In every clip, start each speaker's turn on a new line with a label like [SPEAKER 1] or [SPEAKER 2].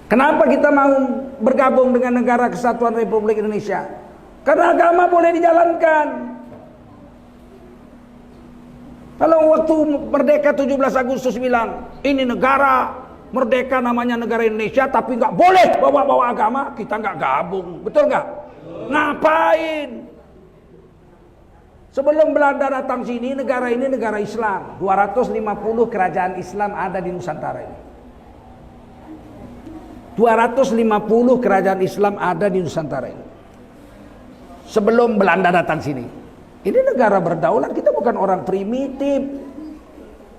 [SPEAKER 1] Kenapa kita mau bergabung dengan Negara Kesatuan Republik Indonesia? Karena agama boleh dijalankan. Kalau waktu merdeka 17 Agustus bilang, ini negara merdeka namanya negara Indonesia, tapi nggak boleh bawa-bawa agama, kita nggak gabung. Betul nggak? Ngapain? Sebelum Belanda datang sini, negara ini negara Islam. 250 kerajaan Islam ada di Nusantara ini. 250 kerajaan Islam ada di Nusantara ini. Sebelum Belanda datang sini. Ini negara berdaulat, kita bukan orang primitif.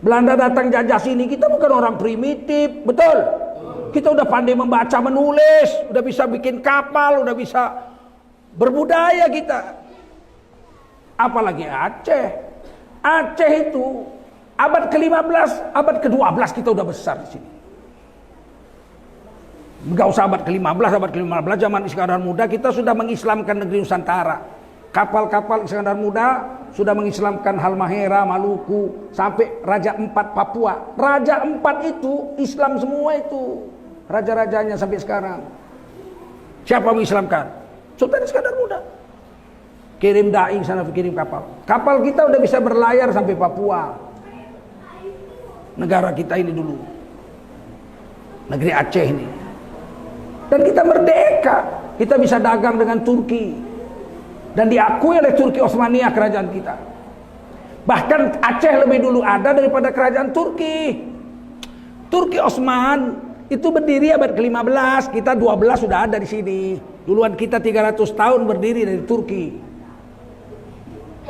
[SPEAKER 1] Belanda datang jajah sini, kita bukan orang primitif. Betul? Kita udah pandai membaca, menulis, udah bisa bikin kapal, udah bisa berbudaya kita. Apalagi Aceh. Aceh itu abad ke-15, abad ke-12 kita udah besar di sini. Enggak usah abad ke-15, abad ke-15 zaman Iskandar Muda kita sudah mengislamkan negeri Nusantara. Kapal-kapal Iskandar Muda sudah mengislamkan Halmahera, Maluku, sampai Raja Empat Papua. Raja Empat itu Islam semua itu. Raja-rajanya sampai sekarang. Siapa mengislamkan? Sultan Iskandar Muda. Kirim dai sana, kirim kapal. Kapal kita udah bisa berlayar sampai Papua. Negara kita ini dulu. Negeri Aceh ini. Dan kita merdeka. Kita bisa dagang dengan Turki. Dan diakui oleh Turki Osmania kerajaan kita. Bahkan Aceh lebih dulu ada daripada kerajaan Turki. Turki Osman itu berdiri abad ke-15, kita 12 sudah ada di sini. Duluan kita 300 tahun berdiri dari Turki.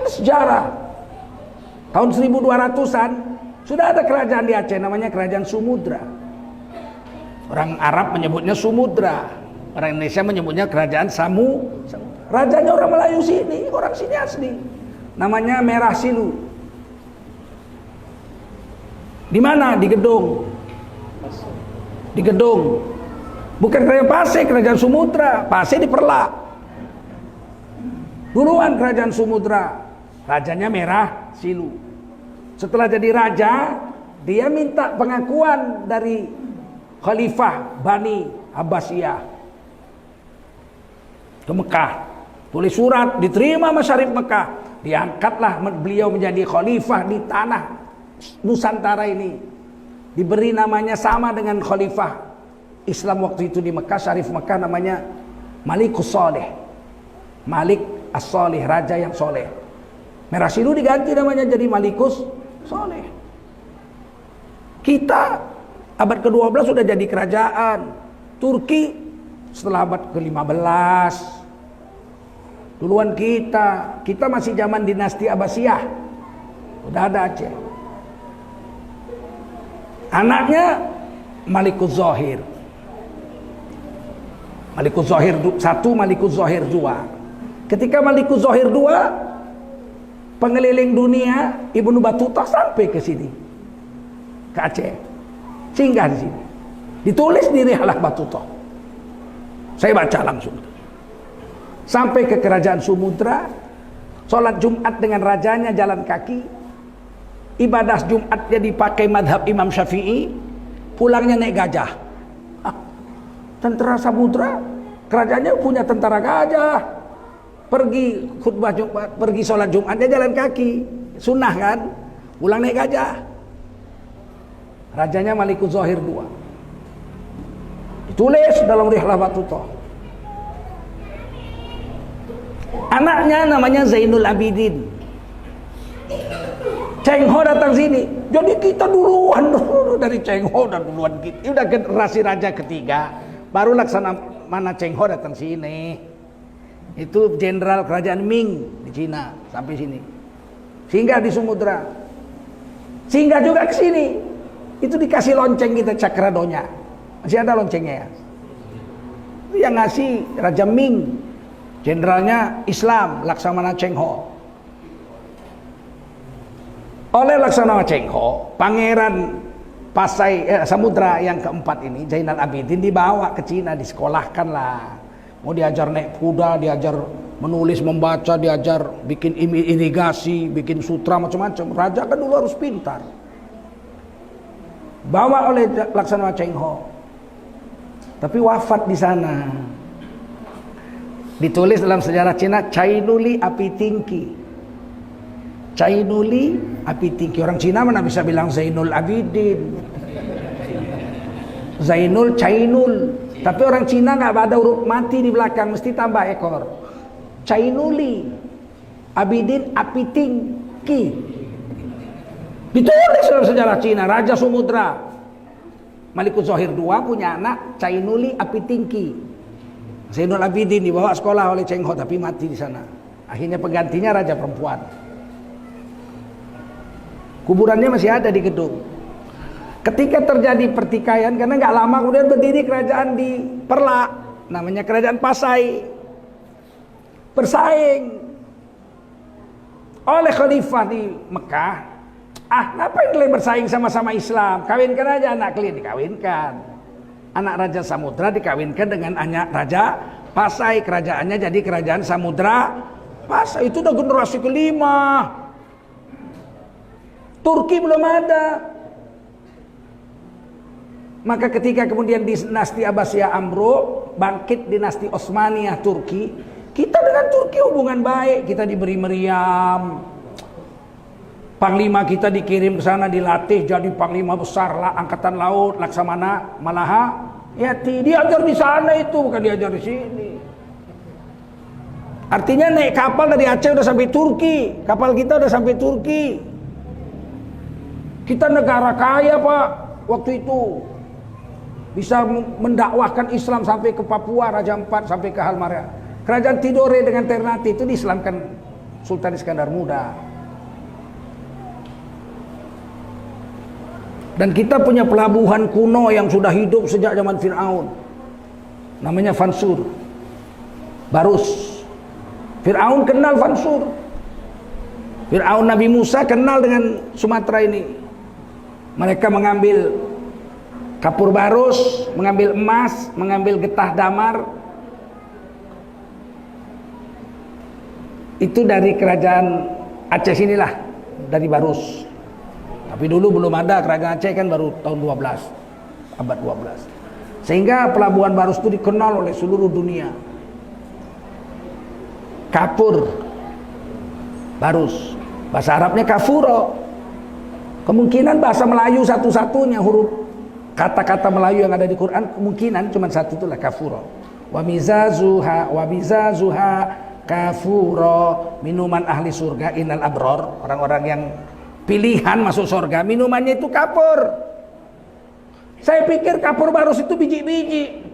[SPEAKER 1] Ini sejarah. Tahun 1200-an sudah ada kerajaan di Aceh namanya Kerajaan Sumudra. Orang Arab menyebutnya Sumudra. Orang Indonesia menyebutnya Kerajaan Samudra. Rajanya orang Melayu sini, orang sini asli. Namanya Merah Silu. Di mana? Di Gedung. Di Gedung. Bukan Kerajaan Pasir, Kerajaan Sumudra. Pasir di Perlak. Duluan Kerajaan Sumudra. Rajanya Merah Silu. Setelah jadi raja, dia minta pengakuan dari Khalifah Bani Abbasiyah ke Mekah. Tulis surat, diterima Masyarif Mekah. Diangkatlah beliau menjadi khalifah di tanah Nusantara ini. Diberi namanya sama dengan khalifah Islam waktu itu di Mekah, Syarif Mekah, namanya Malikus Soleh. Malik As-Soleh, raja yang soleh. Merah Silu diganti namanya jadi Malikus Soleh. Kita abad ke-12 sudah jadi kerajaan. Turki setelah abad ke-15. Duluan kita masih zaman dinasti Abbasiyah. Udah ada Aceh. Anaknya Malikus Zohir. Malikus Zohir 1, Malikus Zohir 2. Ketika Malikus Zohir 2 pengeliling dunia, Ibnu Battuta sampai ke sini. Ke Aceh. Singgah di sini. Ditulis di Rihalah Battuta. Saya baca langsung. Sampai ke Kerajaan Sumudra, sholat Jumat dengan rajanya jalan kaki, ibadah Jumatnya dipakai madhab Imam Syafi'i, pulangnya naik gajah. Tentara Samudra, kerajaannya punya tentara gajah. Pergi khutbah Jumat, pergi sholat Jumatnya jalan kaki, sunnah kan, pulang naik gajah. Rajanya Malikus Zohir 2. Ditulis dalam Rihalah Battuta. Anaknya namanya Zainul Abidin. Cheng Ho datang sini. Jadi kita duluan dari Cheng Ho dan duluan kita. Ini udah generasi raja ketiga. Baru Laksamana Cheng Ho datang sini. Itu jenderal kerajaan Ming di Cina sampai sini. Singgah di Sumudra. Singgah juga ke sini. Itu dikasih lonceng kita Cakradonya. Masih ada loncengnya ya. Itu yang ngasih Raja Ming. Jenderalnya Islam, Laksamana Cheng Ho. Oleh Laksamana Cheng Ho, Pangeran Samudra yang keempat ini, Zainal Abidin, dibawa ke Cina, disekolahkan lah. Mau diajar naik kuda, diajar menulis, membaca, diajar bikin irigasi, bikin sutra, macam-macam. Raja kan dulu harus pintar. Bawa oleh Laksamana Cheng Ho. tapi wafat di sana. Ditulis dalam sejarah Cina, Cainuli Api Tingki. Cainuli Api Tingki. Orang Cina mana bisa bilang Zainul Abidin, Zainul Cainul. Tapi orang Cina nggak ada huruf mati di belakang, mesti tambah ekor. Cainuli Abidin Api Tingki. Ditulis dalam sejarah Cina. Raja Samudra Malikul Zohir II punya anak Cainuli Api Tingki. Zainul Abidin dibawa sekolah oleh Cheng Ho tapi mati di sana. Akhirnya penggantinya raja perempuan. Kuburannya masih ada di gedung. Ketika terjadi pertikaian, karena nggak lama kemudian berdiri kerajaan di Perla, namanya kerajaan Pasai, bersaing oleh khalifah di Mekah. Ngapain kalian bersaing sama-sama Islam? Kawinkan aja anak kalian. Dikawinkan. Anak Raja Samudra dikawinkan dengan anak Raja Pasai. Kerajaannya jadi kerajaan Samudra Pasai. Itu udah generasi kelima. Turki belum ada. Maka ketika kemudian dinasti Abbasiyah ambruk, bangkit dinasti Osmaniyah Turki, kita dengan Turki hubungan baik. Kita diberi meriam, panglima kita dikirim ke sana, dilatih jadi panglima besar lah angkatan laut Laksamana Malaha. Ya, diajar di sana itu, bukan diajar di sini. Artinya naik kapal dari Aceh udah sampai Turki, kapal kita udah sampai Turki. Kita negara kaya Pak, waktu itu bisa mendakwahkan Islam sampai ke Papua, Raja Ampat sampai ke Halmahera. Kerajaan Tidore dengan Ternate itu diislamkan Sultan Iskandar Muda. Dan kita punya pelabuhan kuno yang sudah hidup sejak zaman Fir'aun, namanya Fansur, Barus. Fir'aun kenal Fansur. Fir'aun Nabi Musa kenal dengan Sumatera ini. Mereka mengambil kapur barus, mengambil emas, mengambil getah damar. Itu dari kerajaan Aceh sinilah, dari Barus. Tapi dulu belum ada, kerajaan Aceh kan baru tahun 12, abad 12. Sehingga pelabuhan Barus itu dikenal oleh seluruh dunia. Kapur Barus, bahasa Arabnya kafuro. Kemungkinan bahasa Melayu satu-satunya huruf kata-kata Melayu yang ada di Quran, kemungkinan cuma satu, itulah kafuro. Wa mizazuha kafuro, minuman ahli surga innal abror, orang-orang yang pilihan masuk surga, minumannya itu kapur. Saya pikir kapur barus itu biji-biji,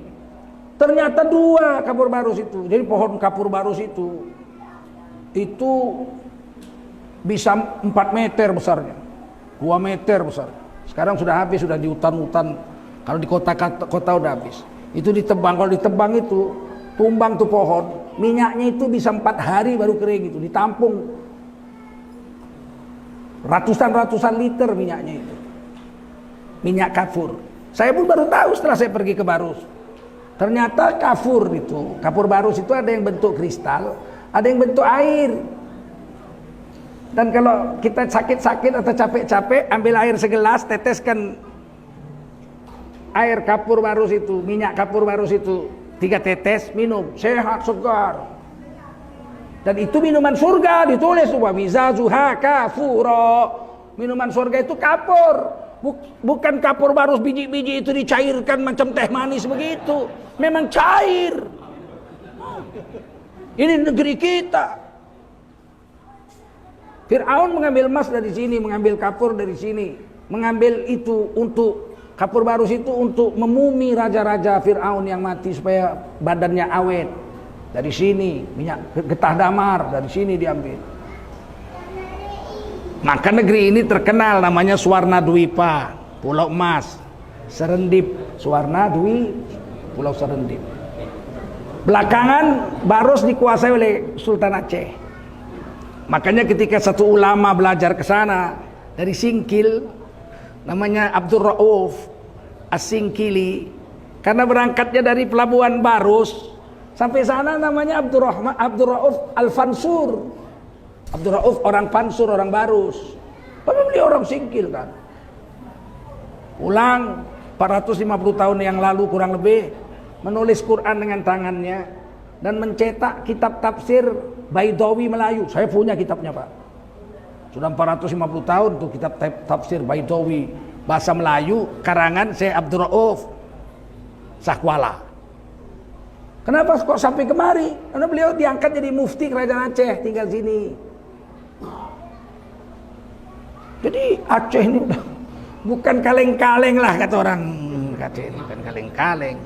[SPEAKER 1] ternyata 2 kapur barus itu. Jadi pohon kapur barus itu bisa 4 meter besarnya, 2 meter besar. Sekarang sudah habis, sudah di hutan-hutan. Kalau di kota udah habis. Itu ditebang, kalau ditebang itu tumbang tuh pohon, minyaknya itu bisa 4 hari baru kering. Itu ditampung ratusan liter minyaknya itu, minyak kafur. Saya pun baru tahu setelah saya pergi ke Barus. Ternyata kafur itu, kapur Barus itu ada yang bentuk kristal, ada yang bentuk air. Dan kalau kita sakit-sakit atau capek-capek, ambil air segelas, teteskan air kapur Barus itu, minyak kapur Barus itu 3 tetes, minum, sehat, segar. Dan itu minuman surga, ditulis wa mizazuha kafuro. Minuman surga itu kapur. Bukan kapur Barus biji-biji itu dicairkan macam teh manis begitu. Memang cair. Ini negeri kita. Fir'aun mengambil emas dari sini, mengambil kapur dari sini, mengambil itu untuk kapur Barus itu untuk memumi raja-raja Fir'aun yang mati supaya badannya awet. Dari sini minyak getah damar, dari sini diambil. Maka negeri ini terkenal namanya Swarna Dwipa, Pulau Emas. Serendip, Swarna Dwi, Pulau Serendip. Belakangan Barus dikuasai oleh Sultan Aceh. Makanya ketika satu ulama belajar ke sana dari Singkil, namanya Abdul Rauf As-Singkili, karena berangkatnya dari pelabuhan Barus sampai sana, namanya Abdul Rauf Al-Fansur. Abdul Rauf orang Fansur, orang Barus. Tapi beliau orang Singkil kan. Pulang 450 tahun yang lalu kurang lebih, menulis Quran dengan tangannya dan mencetak kitab tafsir Baidawi Melayu. Saya punya kitabnya, Pak. Sudah 450 tahun tuh kitab tafsir Baidawi bahasa Melayu karangan Syekh Abdul Rauf Sakwala. Kenapa kok sampai kemari? Karena beliau diangkat jadi mufti Kerajaan Aceh, tinggal sini. Jadi Aceh ini udah bukan kaleng-kaleng lah kata orang Aceh ini, bukan kaleng-kaleng.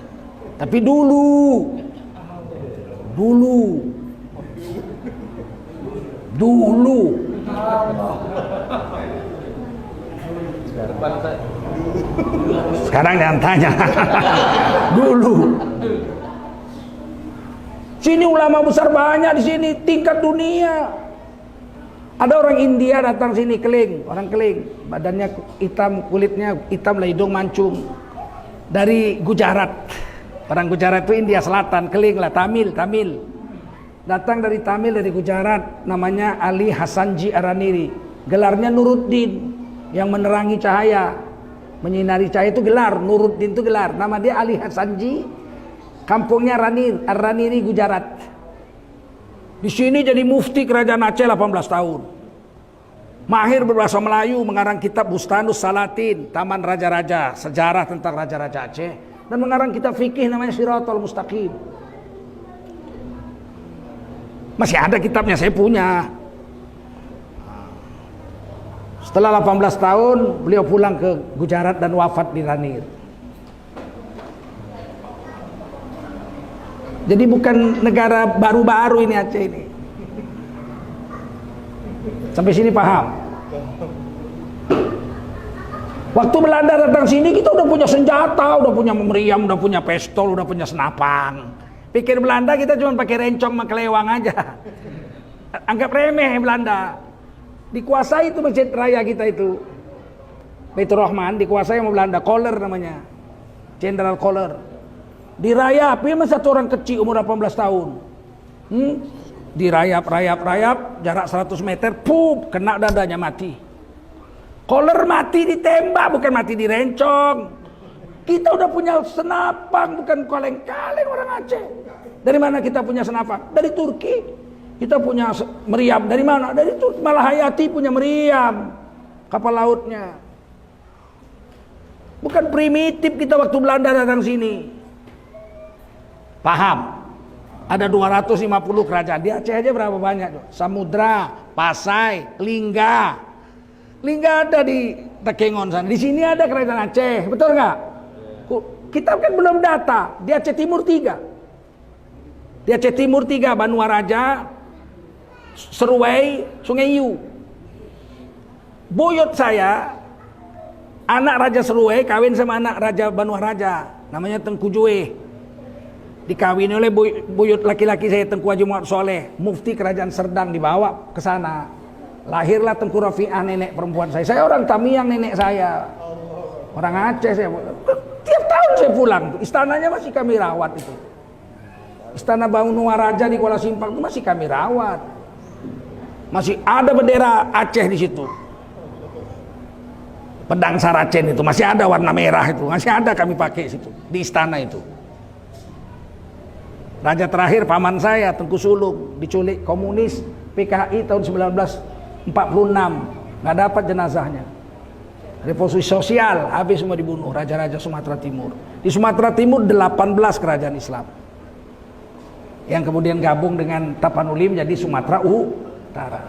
[SPEAKER 1] Tapi dulu sekarang jangan tanya. Dulu sini ulama besar banyak di sini tingkat dunia. Ada orang India datang sini, Keling, orang Keling, badannya hitam, kulitnya hitam, hidung mancung, dari Gujarat. Orang Gujarat itu India Selatan, Keling lah, Tamil. Datang dari Tamil, dari Gujarat, namanya Ali Hasanji Araniri. Gelarnya Nuruddin, yang menerangi cahaya, menyinari cahaya itu gelar, Nuruddin itu gelar. Nama dia Ali Hasanji, kampungnya Araniri, Gujarat. Di sini jadi mufti Kerajaan Aceh 18 tahun. Mahir berbahasa Melayu, mengarang kitab Bustanus Salatin, Taman Raja-Raja, sejarah tentang Raja-Raja Aceh, dan mengarang kitab fikih namanya Siratul Mustaqim. Masih ada kitabnya, saya punya. Setelah 18 tahun, beliau pulang ke Gujarat dan wafat di Ranir. Jadi bukan negara baru-baru ini Aceh ini. Sampai sini paham? Waktu Belanda datang sini kita udah punya senjata, udah punya meriam, udah punya pistol, udah punya senapang. Pikir Belanda kita cuma pakai rencong sama kelewang aja. Anggap remeh Belanda. Dikuasai itu masjid raya kita itu. Baitur Rahman dikuasai sama Belanda, Kohler namanya. Jenderal Kohler. Dirayap, ya masa satu orang kecil umur 18 tahun. Dirayap, jarak 100 meter, pup, kena dadanya mati. Kohler mati ditembak, bukan mati direncong. Kita udah punya senapang, bukan kaleng-kaleng orang Aceh. Dari mana kita punya senapang? Dari Turki. Kita punya meriam, dari mana? Dari Turki. Malahayati punya meriam, kapal lautnya. Bukan primitif kita waktu Belanda datang sini. Paham? Ada 250 kerajaan. Di Aceh aja berapa banyak? Samudra, Pasai, Lingga. Lingga ada di Takengon sana. Di sini ada kerajaan Aceh. Betul nggak? Kita kan belum data. Di Aceh Timur 3. Di Aceh Timur 3, Banua Raja, Seruai, Sungai Yu. Buyut saya, anak Raja Seruai kawin sama anak Raja Banua Raja. Namanya Tengku Jue. Dikawini oleh buyut laki-laki saya, Tengku Haji Muhammad Soleh, mufti Kerajaan Serdang, dibawa ke sana. Lahirlah Tengku Rafi'ah, nenek perempuan saya. Saya orang Tamiang, nenek saya. Orang Aceh saya. Tiap tahun saya pulang. Istananya masih kami rawat itu. Istana Banua Raja di Kuala Simpang itu masih kami rawat. Masih ada bendera Aceh di situ. Pedang Saracen itu masih ada warna merah itu. Masih ada kami pakai situ di istana itu. Raja terakhir paman saya Tengku Sulung diculik komunis PKI tahun 1946, nggak dapat jenazahnya. Revolusi sosial habis semua dibunuh raja-raja Sumatera Timur. Di Sumatera Timur 18 kerajaan Islam yang kemudian gabung dengan Tapanuli menjadi Sumatera Utara.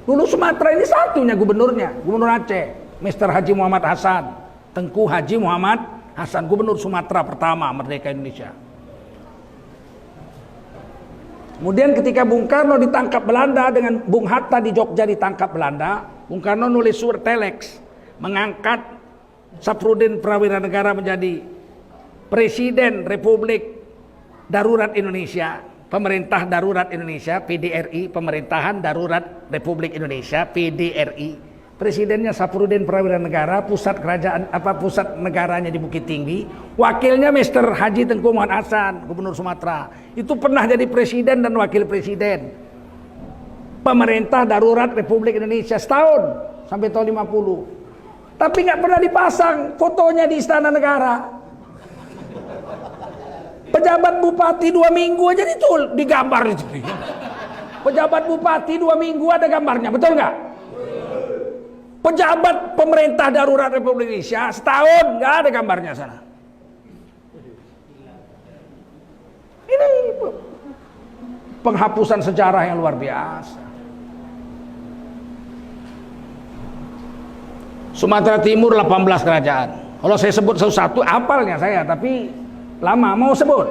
[SPEAKER 1] Dulu Sumatera ini satunya gubernurnya, Gubernur Aceh, Mr. Haji Muhammad Hasan, Tengku Haji Muhammad Hasan, Gubernur Sumatera pertama merdeka Indonesia. Kemudian ketika Bung Karno ditangkap Belanda dengan Bung Hatta di Jogja ditangkap Belanda, Bung Karno nulis surat telex mengangkat Saprudin Prawira Negara menjadi Presiden Republik Darurat Indonesia, Pemerintah Darurat Indonesia PDRI, Pemerintahan Darurat Republik Indonesia PDRI. Presidennya Saprudin Prawira Negara, pusat negaranya di Bukit Tinggi, wakilnya Mr. Haji Tengku Muhammad Hasan, Gubernur Sumatera. Itu pernah jadi presiden dan wakil presiden. Pemerintah Darurat Republik Indonesia setahun sampai tahun 50. Tapi nggak pernah dipasang fotonya di Istana Negara. Pejabat bupati 2 minggu aja digambar itu. Pejabat bupati 2 minggu ada gambarnya, betul nggak? Pejabat pemerintah darurat Republik Indonesia setahun nggak ada gambarnya sana. Ini penghapusan sejarah yang luar biasa. Sumatera Timur 18 kerajaan. Kalau saya sebut satu-satu apalnya saya, tapi lama mau sebut.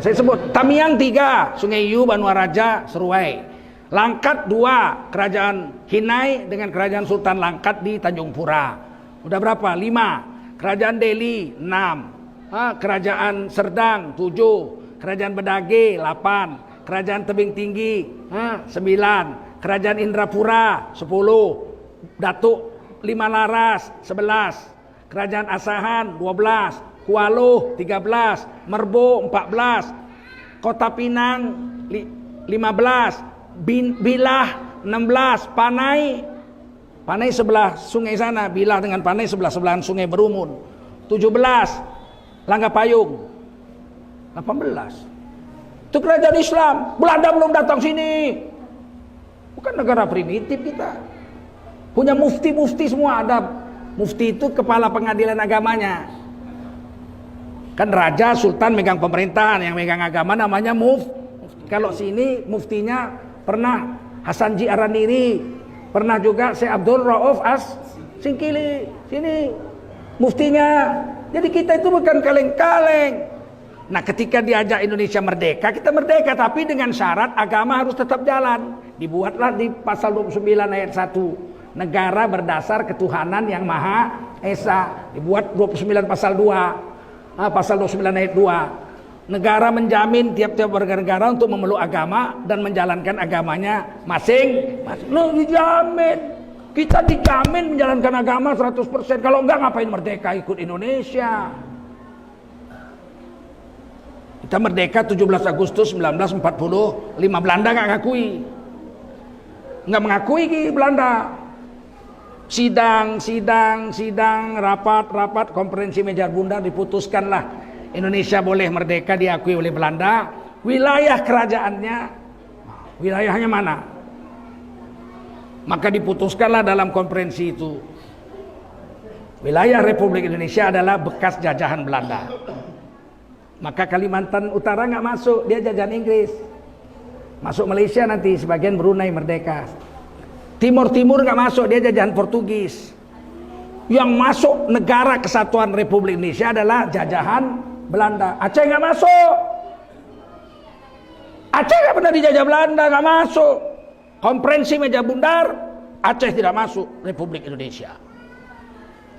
[SPEAKER 1] Saya sebut Tamiang 3, Sungai Yu, Banuaraja, Seruai. Langkat 2, Kerajaan Hinai dengan Kerajaan Sultan Langkat di Tanjung Pura. Udah berapa? 5. Kerajaan Delhi 6. Kerajaan Serdang 7. Kerajaan Bedage 8. Kerajaan Tebing Tinggi 9. Kerajaan Indrapura 10. Datuk 5 Laras 11. Kerajaan Asahan 12. Kualoh 13. Merbo 14. Kota Pinang 15. Bilah 16, Panai sebelah sungai sana, Bilah dengan Panai sebelahan sungai Berumun. 17, Langgapayung 18. Itu kerajaan Islam. Belanda belum datang sini. Bukan negara primitif kita. Punya mufti-mufti semua ada. Mufti itu kepala pengadilan agamanya. Kan raja, sultan megang pemerintahan, yang megang agama namanya mufti. Kalau sini muftinya pernah Hasan Ji Araniri, pernah juga Syekh Abdul Rauf As Singkili. Sini muftinya. Jadi kita itu bukan kaleng-kaleng. Nah, ketika diajak Indonesia merdeka, kita merdeka, tapi dengan syarat agama harus tetap jalan. Dibuatlah di pasal 29 ayat 1, negara berdasar ketuhanan yang Maha Esa. Dibuat 29 pasal 2, pasal 29 ayat 2. Negara menjamin tiap-tiap warga negara untuk memeluk agama dan menjalankan agamanya masing-masing. Loh, dijamin. Kita dijamin menjalankan agama 100%. Kalau enggak, ngapain merdeka ikut Indonesia? Kita merdeka 17 Agustus 1945. Belanda nggak ngakui. Nggak mengakui Belanda. Sidang, rapat, konferensi meja bundar, diputuskanlah Indonesia boleh merdeka, diakui oleh Belanda. Wilayah kerajaannya, wilayahnya mana? Maka diputuskanlah dalam konferensi itu, wilayah Republik Indonesia adalah bekas jajahan Belanda. Maka Kalimantan Utara nggak masuk, dia jajahan Inggris. Masuk Malaysia nanti, sebagian Brunei merdeka. Timur nggak masuk, dia jajahan Portugis. Yang masuk negara kesatuan Republik Indonesia adalah jajahan Belanda. Aceh nggak masuk. Aceh nggak pernah dijajah Belanda, nggak masuk. Konferensi meja bundar, Aceh tidak masuk Republik Indonesia.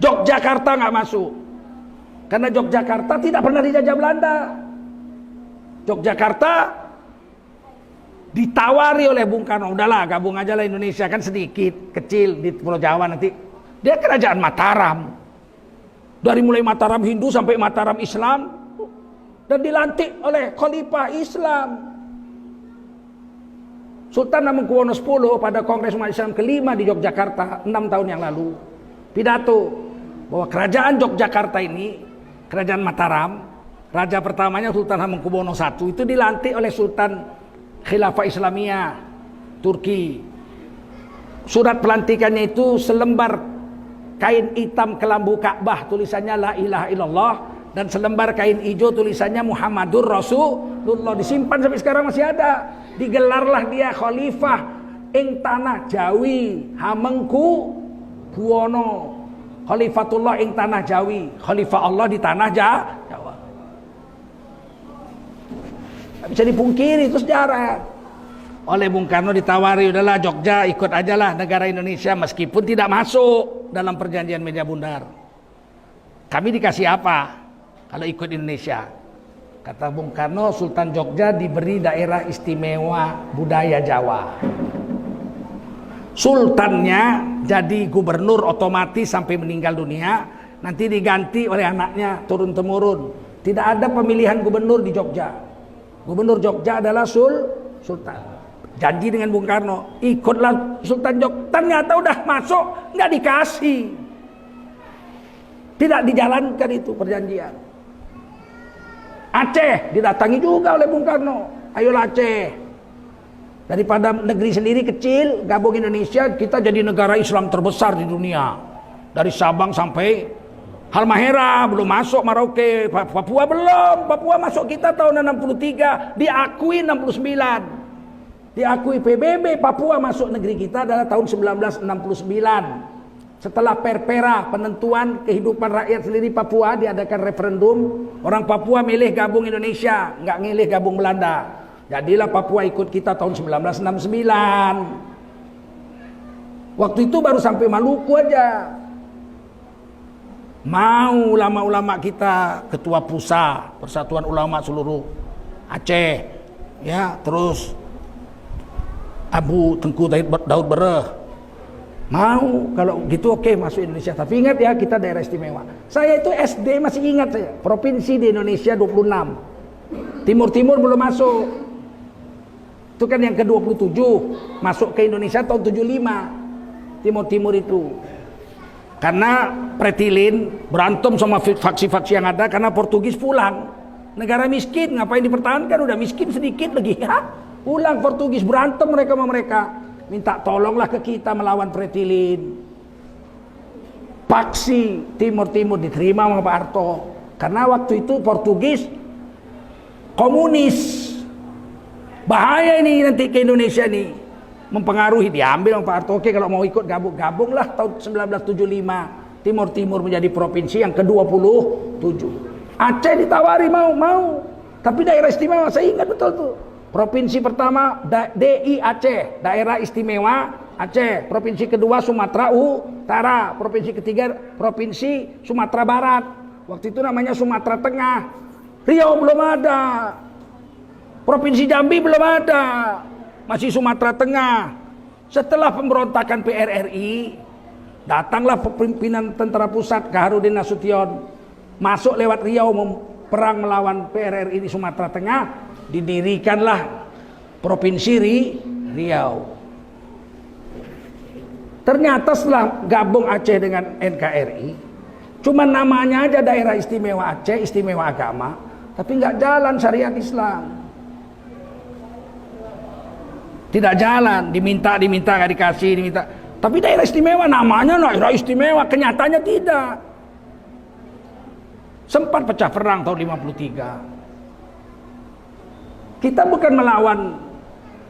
[SPEAKER 1] Yogyakarta nggak masuk, karena Yogyakarta tidak pernah dijajah Belanda. Yogyakarta ditawari oleh Bung Karno, udahlah gabung aja lah Indonesia, kan sedikit, kecil di Pulau Jawa nanti. Dia kerajaan Mataram. Dari mulai Mataram Hindu sampai Mataram Islam, dan dilantik oleh Khalifah Islam. Sultan Hamengkubuwono X pada Kongres Umat Islam kelima di Yogyakarta 6 tahun yang lalu pidato bahwa kerajaan Yogyakarta ini, kerajaan Mataram, raja pertamanya Sultan Hamengkubuwono I, itu dilantik oleh Sultan Khilafah Islamiyah Turki. Surat pelantikannya itu selembar kain hitam kelambu Ka'bah, tulisannya La ilaha illallah, dan selembar kain hijau tulisannya Muhammadur Rasulullah. Disimpan sampai sekarang masih ada. Digelarlah dia khalifah ing tanah Jawi Hamengkubuwono. Khalifatullah ing tanah Jawi, khalifah Allah di tanah Jawa. Tidak bisa dipungkiri, itu sejarah. Oleh Bung Karno ditawari, udahlah Jogja ikut aja lah negara Indonesia, meskipun tidak masuk dalam perjanjian meja bundar. Kami dikasih apa kalau ikut Indonesia? Kata Bung Karno, Sultan Jogja diberi daerah istimewa budaya Jawa. Sultannya jadi gubernur otomatis sampai meninggal dunia, nanti diganti oleh anaknya turun-temurun. Tidak ada pemilihan gubernur di Jogja. Gubernur Jogja adalah Sultan. Janji dengan Bung Karno, ikutlah Sultan Jogja. Ternyata udah masuk, nggak dikasih. Tidak dijalankan itu perjanjian. Aceh didatangi juga oleh Bung Karno. Ayolah Aceh. Daripada negeri sendiri kecil, gabung Indonesia, kita jadi negara Islam terbesar di dunia. Dari Sabang sampai Halmahera, belum masuk Merauke, Papua belum. Papua masuk kita tahun 63, diakui 69. Diakui PBB, Papua masuk negeri kita adalah tahun 1969. Setelah perpera penentuan kehidupan rakyat sendiri Papua, diadakan referendum, orang Papua milih gabung Indonesia, nggak milih gabung Belanda. Jadilah Papua ikut kita tahun 1969. Waktu itu baru sampai Maluku aja. Mau ulama-ulama kita, Ketua PUSA, Persatuan Ulama Seluruh Aceh, ya, terus Abu Tengku Daud Bereh. Mau kalau gitu oke, masuk Indonesia. Tapi ingat ya, kita daerah istimewa. Saya itu SD masih ingat saya. Provinsi di Indonesia 26. Timur-timur belum masuk. Itu kan yang ke-27. Masuk ke Indonesia tahun 75. Timur-timur itu. Karena Pretilin berantem sama faksi-faksi yang ada karena Portugis pulang. Negara miskin, ngapain dipertahankan? Udah miskin sedikit lagi. Ya? Pulang Portugis, berantem mereka sama mereka. Minta tolonglah ke kita melawan Pretilin. Paksi Timur-Timur diterima sama Pak Harto. Karena waktu itu Portugis komunis. Bahaya ini nanti ke Indonesia nih. Mempengaruhi, diambil sama Pak Harto. Oke, kalau mau ikut gabunglah tahun 1975. Timur-Timur menjadi provinsi yang ke-27. Aceh ditawari mau. Tapi daerah istimewa, saya ingat betul tuh. Provinsi pertama DI Aceh, daerah istimewa Aceh. Provinsi kedua Sumatera Utara. Provinsi ketiga Provinsi Sumatera Barat. Waktu itu namanya Sumatera Tengah. Riau belum ada. Provinsi Jambi belum ada. Masih Sumatera Tengah. Setelah pemberontakan PRRI, datanglah pimpinan Tentara Pusat Kaharudin Nasution. Masuk lewat Riau perang melawan PRRI di Sumatera Tengah. Didirikanlah Provinsi Riau. Ternyata setelah gabung Aceh dengan NKRI, cuma namanya aja daerah istimewa Aceh, istimewa agama, tapi nggak jalan syariat Islam. Tidak jalan, diminta nggak dikasih, diminta. Tapi daerah istimewa namanya daerah istimewa, kenyataannya tidak. Sempat pecah perang tahun 53. Kita bukan melawan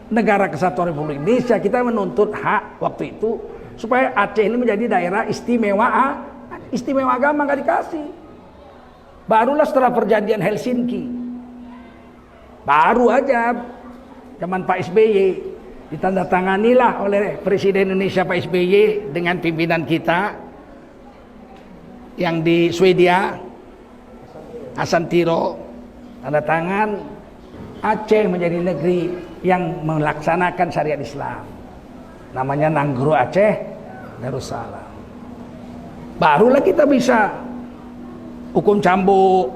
[SPEAKER 1] negara kesatuan Republik Indonesia, kita menuntut hak waktu itu supaya Aceh ini menjadi daerah istimewa agama, nggak dikasih. Barulah setelah perjanjian Helsinki, baru aja zaman Pak SBY ditandatanganilah oleh Presiden Indonesia Pak SBY dengan pimpinan kita yang di Swedia, Asantiro, tanda tangan. Aceh menjadi negeri yang melaksanakan syariat Islam. Namanya Nanggro Aceh Darussalam. Barulah kita bisa hukum cambuk.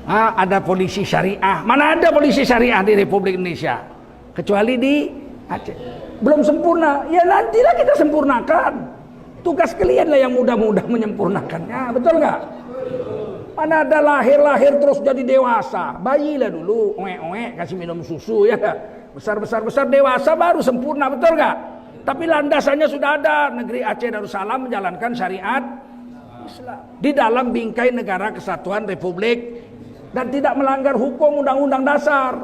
[SPEAKER 1] Ada polisi syariah. Mana ada polisi syariah di Republik Indonesia? Kecuali di Aceh. Belum sempurna. Ya nantilah kita sempurnakan. Tugas kalian lah yang mudah-mudah menyempurnakannya. Betul nggak? Mana ada lahir terus jadi dewasa. Bayilah dulu, oe-oe, kasih minum susu ya. Besar dewasa baru sempurna, betul nggak? Tapi landasannya sudah ada. Negeri Aceh Darussalam menjalankan syariat Islam di dalam bingkai negara kesatuan Republik dan tidak melanggar hukum undang-undang dasar.